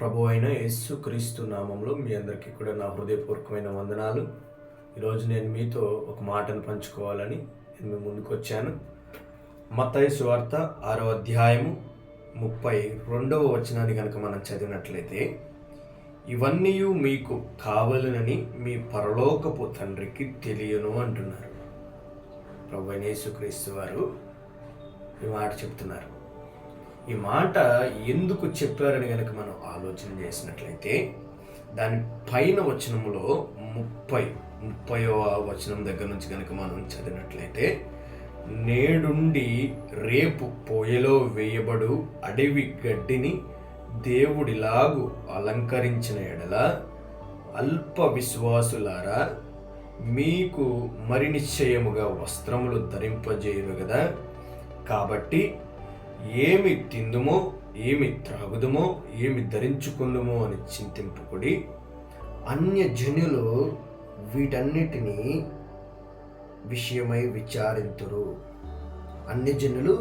ప్రభు అయిన యేసుక్రీస్తు నామంలో మీ అందరికీ కూడా నా హృదయపూర్వకమైన వందనాలు. ఈరోజు నేను మీతో ఒక మాటను పంచుకోవాలని నేను మీ ముందుకు వచ్చాను. మత్తయి సువార్త 6వ అధ్యాయము 32వ వచనాన్ని కనుక మనం చదివినట్లయితే, ఇవన్నీ మీకు కావాలనని మీ పరలోకపు తండ్రికి తెలియను అంటున్నారు. ప్రభు అయిన యేసుక్రీస్తు వారు ఈ మాట చెప్తున్నారు. ఈ మాట ఎందుకు చెప్పారని కనుక మనం ఆలోచన చేసినట్లయితే, దాని పైన వచనంలో 30వ వచనం దగ్గర నుంచి కనుక మనం చదివినట్లయితే, నేడుండి రేపు పొయ్యిలో వేయబడు అడవి గడ్డిని దేవుడిలాగు అలంకరించిన ఎడల అల్ప విశ్వాసులారా, మీకు మరి నిశ్చయముగా వస్త్రములు ధరింపజేయును కదా. కాబట్టి ఏమి తిందుమో, ఏమి త్రాగుదుమో, ఏమి ధరించుకుందుమో అని చింతింపుకుడి. అన్యజనులు వీటన్నిటిని విషయమై విచారింతురు. అన్యజనులు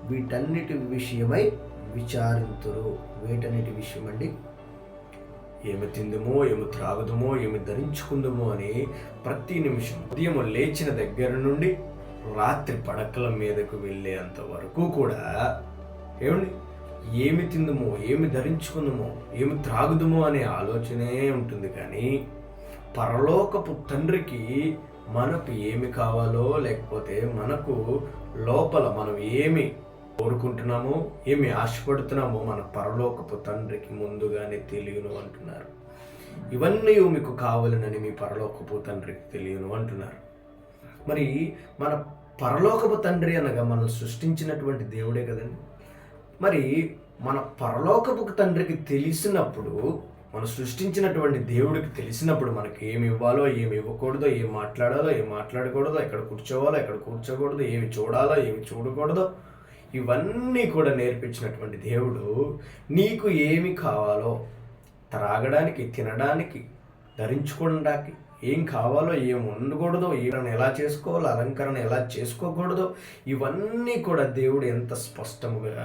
వీటన్నిటి విషయమై విచారింతురు. వీటన్నిటి విషయం అండి, ఏమి తిందుమో, ఏమి త్రాగుదుమో, ఏమి ధరించుకుందుమో అని ప్రతి నిమిషం ఉదయం లేచిన దగ్గర నుండి రాత్రి పడకల మీదకు వెళ్ళేంత వరకు కూడా ఏమి తిందుమో, ఏమి ధరించుకుందుమో, ఏమి త్రాగుదుమో అనే ఆలోచనే ఉంటుంది. కానీ పరలోకపు తండ్రికి మనకు ఏమి కావాలో, లేకపోతే మనకు లోపల మనం ఏమి కోరుకుంటున్నామో, ఏమి ఆశపడుతున్నామో మన పరలోకపు తండ్రికి ముందుగానే తెలియను అంటున్నారు. ఇవన్నీ మీకు కావాలనని మీ పరలోకపు తండ్రికి తెలియను అంటున్నారు. మరి మన పరలోకపు తండ్రి అనగా మనం సృష్టించినటువంటి దేవుడే కదండి. మరి మన పరలోకపు తండ్రికి తెలిసినప్పుడు, మనం సృష్టించినటువంటి దేవుడికి తెలిసినప్పుడు మనకి ఏమి ఇవ్వాలో, ఏమి ఇవ్వకూడదో, ఏం మాట్లాడాలో, ఏం మాట్లాడకూడదో, ఎక్కడ కూర్చోవాలో, ఎక్కడ కూర్చోకూడదు, ఏమి చూడాలో, ఏమి చూడకూడదో, ఇవన్నీ కూడా నేర్పించినటువంటి దేవుడు నీకు ఏమి కావాలో, త్రాగడానికి, తినడానికి, ధరించుకోవడానికి ఏం కావాలో, ఏం ఉండకూడదో, ఏమైనా ఎలా చేసుకోవాలో, అలంకరణ ఎలా చేసుకోకూడదో, ఇవన్నీ కూడా దేవుడు ఎంత స్పష్టంగా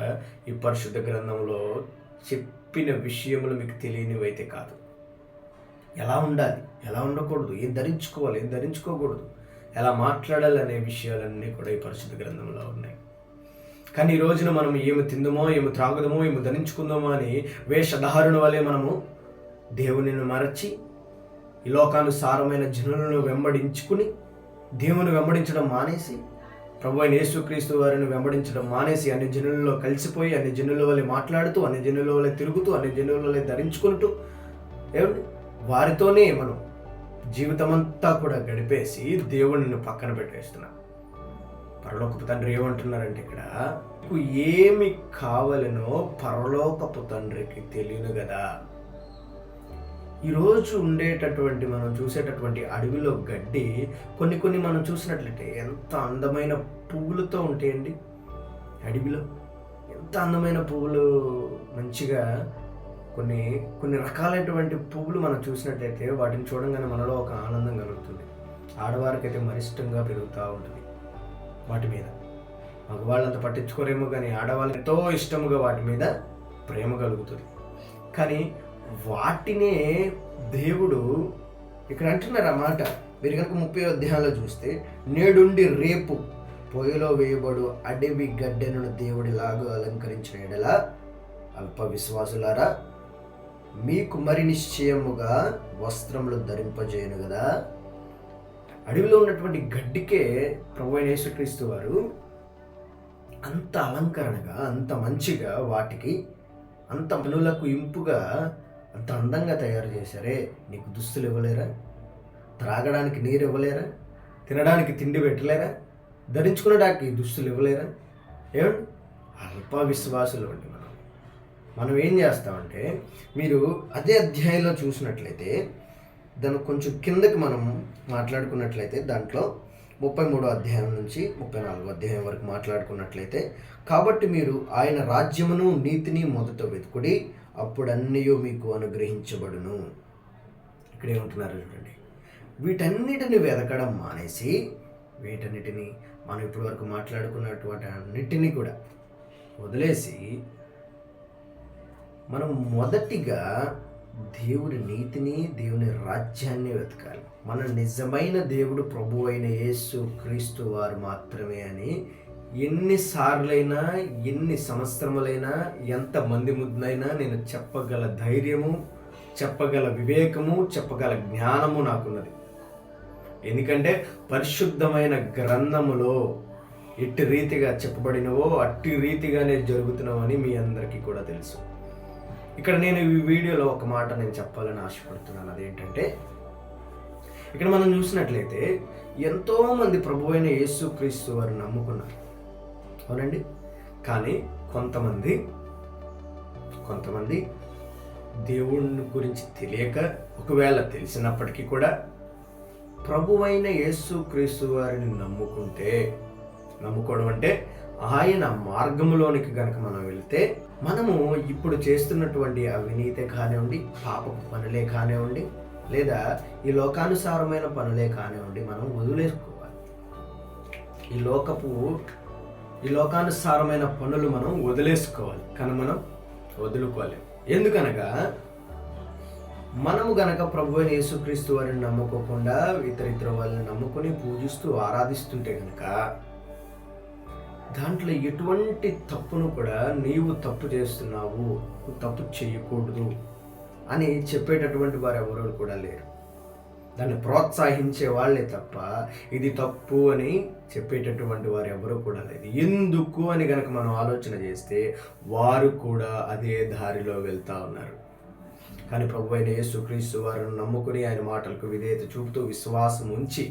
ఈ పరిశుద్ధ గ్రంథంలో చెప్పిన విషయములు మీకు తెలియనివైతే కాదు. ఎలా ఉండాలి, ఎలా ఉండకూడదు, ఏం ధరించుకోవాలి, ఏం ధరించుకోకూడదు, ఎలా మాట్లాడాలి అనే విషయాలన్నీ కూడా ఈ పరిశుద్ధ గ్రంథంలో ఉన్నాయి. కానీ ఈ రోజున మనం ఏమి తిందుమో, ఏమి త్రాగుదమో, ఏమి ధరించుకుందామో అని వేషధారుని వలె మనము దేవునిని మరచి ఈ లోకానుసారమైన జనులను వెంబడించుకుని దేవుని వెంబడించడం మానేసి, ప్రభు అయిన యేసుక్రీస్తు వారిని వెంబడించడం మానేసి అన్ని జనులలో కలిసిపోయి, అన్ని జనుల వల్ల మాట్లాడుతూ, అన్ని జనుల వల్ల తిరుగుతూ, అన్ని జనుల వల్ల ధరించుకుంటూ వారితోనే మనం జీవితమంతా కూడా గడిపేసి దేవుడిని పక్కన పెట్టేస్తున్నాం. పరలోకపు తండ్రి ఏమంటున్నారంటే, ఇక్కడ నీకు ఏమి కావాలనో పరలోకపు తండ్రికి తెలియను కదా. ఈరోజు ఉండేటటువంటి మనం చూసేటటువంటి అడవిలో గడ్డి కొన్ని మనం చూసినట్లయితే ఎంత అందమైన పువ్వులతో ఉంటాయండి. అడవిలో ఎంత అందమైన పువ్వులు, మంచిగా కొన్ని రకాలైనటువంటి పువ్వులు మనం చూసినట్లయితే వాటిని చూడంగానే మనలో ఒక ఆనందం కలుగుతుంది. ఆడవారికైతే మరి ఇష్టంగా పెరుగుతూ ఉంటుంది వాటి మీద. మగవాళ్ళంత పట్టించుకోరేమో, కానీ ఆడవాళ్ళకి ఎంతో ఇష్టముగా వాటి మీద ప్రేమ కలుగుతుంది. కానీ వాటినే దేవుడు ఇక్కడ అంటున్నారు అన్నమాట. మీరు కనుక 30వ అధ్యాయంలో చూస్తే, నేడుండి రేపు పొయ్యిలో వేయబడు అడవి గడ్డెను దేవుడిలాగా అలంకరించిన ఎడల అల్ప విశ్వాసులారా, మీకు మరి నిశ్చయముగా వస్త్రములు ధరింపజేయను కదా. అడవిలో ఉన్నటువంటి గడ్డికే ప్రభు అయిన యేసుక్రీస్తు వారు అంత అలంకరణగా, అంత మంచిగా, వాటికి అంత మనులకు ఇంపుగా, అంత అందంగా తయారు చేశారే. నీకు దుస్తులు ఇవ్వలేరా? త్రాగడానికి నీరు ఇవ్వలేరా? తినడానికి తిండి పెట్టలేరా? ధరించుకునడానికి దుస్తులు ఇవ్వలేరా? ఏమండి, అల్ప విశ్వాసులు అండి. మనం ఏం చేస్తామంటే, మీరు అదే అధ్యాయంలో చూసినట్లయితే, దాన్ని కొంచెం కిందకి మనం మాట్లాడుకున్నట్లయితే, దాంట్లో 33వ అధ్యాయం నుంచి 34వ అధ్యాయం వరకు మాట్లాడుకున్నట్లయితే, కాబట్టి మీరు ఆయన రాజ్యమును నీతిని మొదట వెతుకుడి, అప్పుడన్నీ మీకు అనుగ్రహించబడును. ఇక్కడ ఏమంటున్నారు చూడండి, వీటన్నిటిని వెతకడం మానేసి, వీటన్నిటిని మనం ఇప్పటి వరకు మాట్లాడుకున్నటువంటి అన్నిటినీ కూడా వదిలేసి మనం మొదటిగా దేవుని నీతిని, దేవుని రాజ్యాన్ని వెతకాలి. మన నిజమైన దేవుడు ప్రభు అయిన యేసు క్రీస్తు వారు మాత్రమే అని ఎన్నిసార్లైనా, ఎన్ని సంవత్సరములైనా, ఎంతమంది ముందైనా నేను చెప్పగల ధైర్యము, చెప్పగల వివేకము, చెప్పగల జ్ఞానము నాకున్నది. ఎందుకంటే పరిశుద్ధమైన గ్రంథములో ఎట్టి రీతిగా చెప్పబడినవో అట్టి రీతిగానే జరుగుతున్నామని మీ అందరికీ కూడా తెలుసు. ఇక్కడ నేను ఈ వీడియోలో ఒక మాట నేను చెప్పాలని ఆశపడుతున్నాను. అదేంటంటే, ఇక్కడ మనం చూసినట్లయితే ఎంతోమంది ప్రభు అయిన యేసుక్రీస్తు వారు నమ్ముకున్నారు, అవునండి. కానీ కొంతమంది దేవుని గురించి తెలియక, ఒకవేళ తెలిసినప్పటికీ కూడా ప్రభువైన యేసుక్రీస్తు వారిని నమ్ముకోవడం అంటే ఆయన మార్గంలోనికి గనక మనం వెళ్తే, మనము ఇప్పుడు చేస్తున్నటువంటి అవినీతి కానివ్వండి, పాపపు పనులే కానివ్వండి, లేదా ఈ లోకానుసారమైన పనులే కానివ్వండి, మనం వదిలేసుకోవాలి. ఈ లోకానుసారమైన పనులు మనం వదిలేసుకోవాలి, కానీ మనం వదులుకోలేము. ఎందుకనగా మనము గనక ప్రభువైన యేసుక్రీస్తు వారిని నమ్ముకోకుండా ఇతర వాళ్ళని నమ్ముకొని పూజిస్తూ ఆరాధిస్తుంటే గనక దాంట్లో ఎటువంటి తప్పును కూడా నీవు తప్పు చేస్తున్నావు, తప్పు చేయకూడదు అని చెప్పేటటువంటి వారు ఎవరు కూడా లేరు. దాన్ని ప్రోత్సహించే వాళ్ళే తప్ప ఇది తప్పు అని చెప్పేటటువంటి వారు ఎవరు కూడా లేదు. ఎందుకు అని గనక మనం ఆలోచన చేస్తే వారు కూడా అదే దారిలో వెళ్తా ఉన్నారు. కానీ ప్రభువైన యేసుక్రీస్తు వారిని నమ్ముకుని ఆయన మాటలకు విధేయత చూపుతూ విశ్వాసం ఉంచి,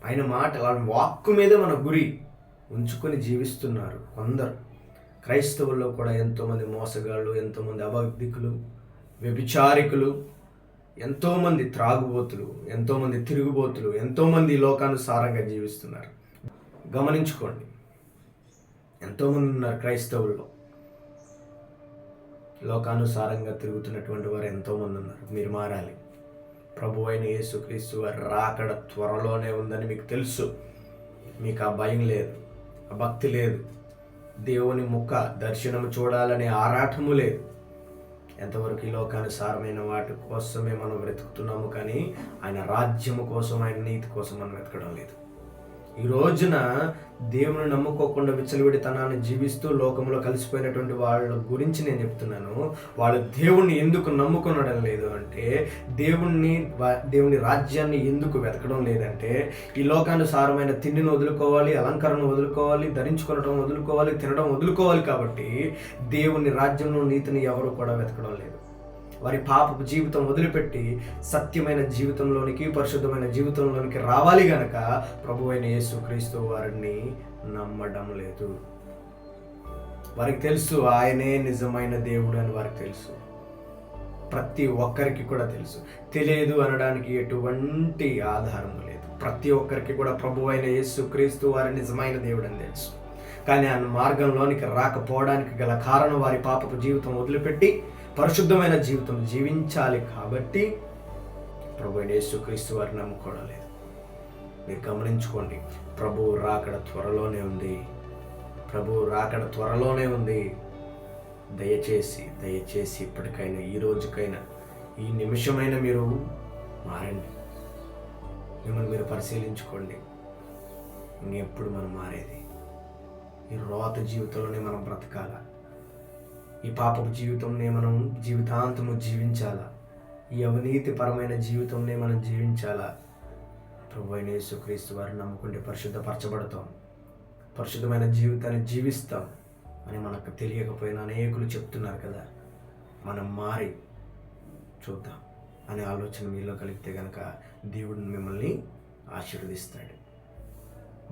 ఆయన మాటల వాక్కు మీదే మన గురి ఉంచుకొని జీవిస్తున్నారు కొందరు. క్రైస్తవుల్లో కూడా ఎంతోమంది మోసగాళ్ళు, ఎంతోమంది అబద్ధికులు, వ్యభిచారికులు, ఎంతోమంది త్రాగుబోతులు, ఎంతోమంది తిరుగుబోతులు, ఎంతోమంది లోకానుసారంగా జీవిస్తున్నారు. గమనించుకోండి, ఎంతోమంది ఉన్నారు క్రైస్తవుల్లో. లోకానుసారంగా తిరుగుతున్నటువంటి వారు ఎంతోమంది ఉన్నారు. మీరు మారాలి. ప్రభు అయిన యేసుక్రీస్తు వారి రాకడ త్వరలోనే ఉందని మీకు తెలుసు. మీకు ఆ భయం లేదు, ఆ భక్తి లేదు, దేవుని ముఖ దర్శనము చూడాలనే ఆరాటము లేదు. ఎంతవరకు ఈ లోకానుసారమైన వాటి కోసమే మనం వెతుకుతున్నాము, కానీ ఆయన రాజ్యము కోసం, ఆయన నీతి కోసం మనం వెతకడం లేదు. ఈ రోజున దేవుని నమ్ముకోకుండా విచ్చలవిడితనాన్ని జీవిస్తూ లోకంలో కలిసిపోయినటువంటి వాళ్ళ గురించి నేను చెప్తున్నాను. వాళ్ళు దేవుణ్ణి ఎందుకు నమ్ముకునడం లేదు అంటే, దేవుని రాజ్యాన్ని ఎందుకు వెతకడం లేదంటే, ఈ లోకానుసారమైన తిండిని వదులుకోవాలి, అలంకరణ వదులుకోవాలి, ధరించుకోవడం వదులుకోవాలి, తినడం వదులుకోవాలి. కాబట్టి దేవుని రాజ్యంలో నీతిని ఎవరు కూడా వెతకడం లేదు. వారి పాపపు జీవితం వదిలిపెట్టి సత్యమైన జీవితంలోనికి, పరిశుద్ధమైన జీవితంలోనికి రావాలి గనక ప్రభువైన యేసుక్రీస్తు వారిని నమ్మడం లేదు. వారికి తెలుసు ఆయనే నిజమైన దేవుడు అని వారికి తెలుసు. ప్రతి ఒక్కరికి కూడా తెలుసు. తెలియదు అనడానికి ఎటువంటి ఆధారం లేదు. ప్రతి ఒక్కరికి కూడా ప్రభువైన యేసుక్రీస్తు వారి నిజమైన దేవుడు అని తెలుసు. కానీ ఆ మార్గంలోనికి రాకపోవడానికి గల కారణం వారి పాపపు జీవితం వదిలిపెట్టి పరిశుద్ధమైన జీవితం జీవించాలి. కాబట్టి ప్రభువైన యేసుక్రీస్తు వారిని నమ్ముకోవడం లేదు. మీరు గమనించుకోండి, ప్రభువు రాకడ త్వరలోనే ఉంది. దయచేసి ఇప్పటికైనా, ఈ రోజుకైనా, ఈ నిమిషమైనా మీరు మారండి. మిమ్మల్ని మీరు పరిశీలించుకోండి. ఇంకెప్పుడు మనం మారేది? ఈ రోత జీవితంలోనే మనం బ్రతకాలా? ఈ పాపపు జీవితంనే మనం జీవితాంతము జీవించాలా? ఈ అవినీతిపరమైన జీవితంనే మనం జీవించాలా? ప్రభువైన యేసుక్రీస్తు వారిని నమ్ముకుంటే పరిశుద్ధపరచబడతాం, పరిశుద్ధమైన జీవితాన్ని జీవిస్తాం అని మనకు తెలియకపోయినా అనేకులు చెప్తున్నారు కదా. మనం మారి చూద్దాం అనే ఆలోచన మీలో కలిగితే కనుక దేవుడు మిమ్మల్ని ఆశీర్వదిస్తాడు.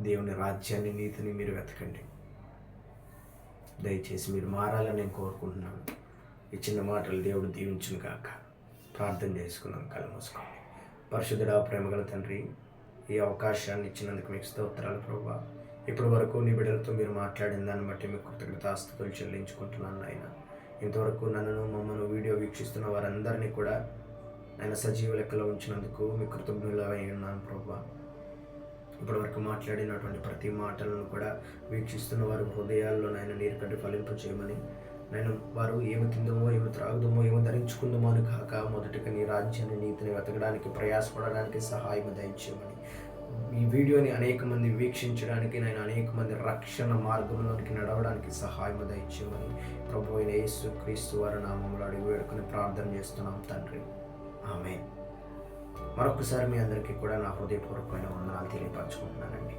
దేవుని రాజ్యాన్ని, నీతిని మీరు వెతకండి. దయచేసి మీరు మారాలని నేను కోరుకుంటున్నాను. ఈ చిన్న మాటలు దేవుడు దీవించును కాక. ప్రార్థన చేసుకున్నాం. కళ్ళు మూసుకోండి. పరిశుద్ధుడా, ప్రేమగల తండ్రి, ఈ అవకాశాన్ని ఇచ్చినందుకు మీకు స్తోత్రాలు ప్రభువా. ఇప్పటి వరకు నీ బిడ్డలతో మీరు మాట్లాడిన దాన్ని బట్టి మీకు కృతజ్ఞతాస్తుతులు చెల్లించుకుంటున్నాను నాయన. ఇంతవరకు నన్ను, మమ్మల్ని వీడియో వీక్షిస్తున్న వారందరినీ కూడా ఆయన సజీవ లెక్కలో ఉంచినందుకు మీ కృతజ్ఞులై ఉన్నాను ప్రభువా. ఇప్పటివరకు మాట్లాడినటువంటి ప్రతి మాటలను కూడా వీక్షిస్తున్న వారి హృదయాల్లో నాయన నీరు కట్టి ఫలింపు చేయమని, నేను వారు ఏమి తిందామో, ఏమి త్రాగుదామో, ఏమి ధరించుకుందామో అని కాక మొదటిగా నీ రాజ్యాన్ని, నీతిని వెతకడానికి, ప్రయాసపడడానికి సహాయం దయచేయమని, ఈ వీడియోని అనేక మంది వీక్షించడానికి, నేను అనేక మంది రక్షణ మార్గంలోనికి నడవడానికి సహాయం దయచేయమని ప్రభు అయిన యేసు క్రీస్తు వారి నామములో అడిగి వేడుకొని ప్రార్థన చేస్తున్నాం తండ్రి. ఆమేన్. మరొకసారి మీ అందరికీ కూడా నా హృదయపూర్వకమైన వందనాలు తెలియపరచుకుంటున్నానండి.